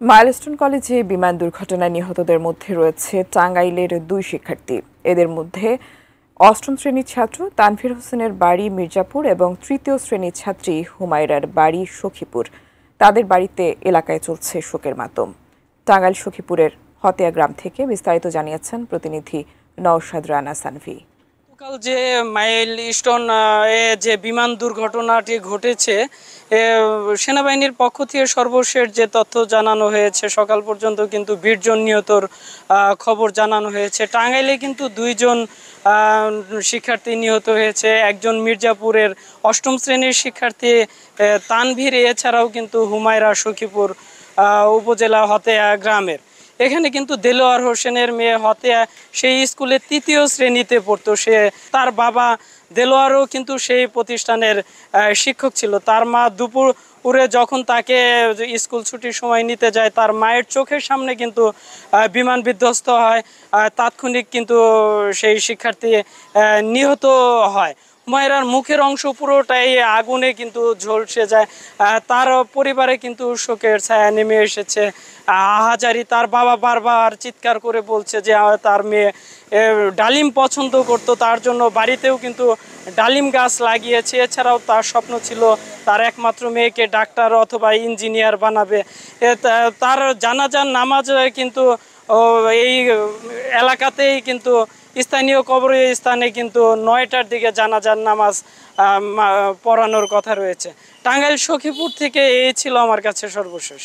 Milestone কলেজে বিমান দুর্ঘটনায় নিহতদের মধ্যে রয়েছে টাঙ্গাইলের 2 শিক্ষার্থী। এদের মধ্যে অষ্টম শ্রেণীর ছাত্র তানভীর হোসেনের বাড়ি মির্জাপুর এবং তৃতীয় শ্রেণীর ছাত্রী হুমায়রার বাড়ি সখীপুর। তাদের বাড়িতে এলাকায় চলছে শোকের মাতম। টাঙ্গাইল সখীপুরের হতিয়া গ্রাম থেকে বিস্তারিত জানিয়েছেন প্রতিনিধি নওশাদ রানা সানভি। গতকাল যে মাইলস্টোন যে বিমান দুর্ঘটনাটি ঘটেছে, সেনাবাহিনীর পক্ষ থেকে সর্বশেষ যে তথ্য জানানো হয়েছে, সকাল পর্যন্ত কিন্তু 20 জন নিহতর খবর জানানো হয়েছে। টাঙ্গাইলে কিন্তু 2 জন শিক্ষার্থী নিহত হয়েছে। একজন মির্জাপুরের অষ্টম শ্রেণীর শিক্ষার্থী তানভীর, এছাড়াও কিন্তু হুমায়রা সখীপুর উপজেলা হতিয়া গ্রামের। এখানে কিন্তু দেলোয়ার হোসেনের মেয়ে হতিয়া সেই স্কুলে 3য় শ্রেণীতে পড়তো। তার বাবা দেলোয়ারও কিন্তু সেই প্রতিষ্ঠানের শিক্ষক ছিল। তার মা দুপুরে যখন তাকে স্কুল ছুটির সময় নিতে যায়, তার মায়ের চোখের সামনে কিন্তু বিমান বিধ্বস্ত হয়। তাৎক্ষণিক কিন্তু সেই শিক্ষার্থী নিহত হয়। হুমায়রার মুখের অংশ পুরোটাই আগুনে কিন্তু ঝলসে যায়। তার পরিবারে কিন্তু শোকের ছায়া নেমে এসেছে। আহাজারি। তার বাবা বারবার চিৎকার করে বলছে যে তার মেয়ে ডালিম পছন্দ করতো, তার জন্য বাড়িতেও কিন্তু ডালিম গাছ লাগিয়েছে। এছাড়াও তার স্বপ্ন ছিল তার একমাত্র মেয়েকে ডাক্তার অথবা ইঞ্জিনিয়ার বানাবে। তার জানাজার নামাজ কিন্তু এই এলাকাতেই কিন্তু স্থানীয় কবরস্থানে কিন্তু 9টার দিকে জানাজার নামাজ পড়ানোর কথা রয়েছে। টাঙ্গাইল সখীপুর থেকে এই ছিল আমার কাছে সর্বশেষ।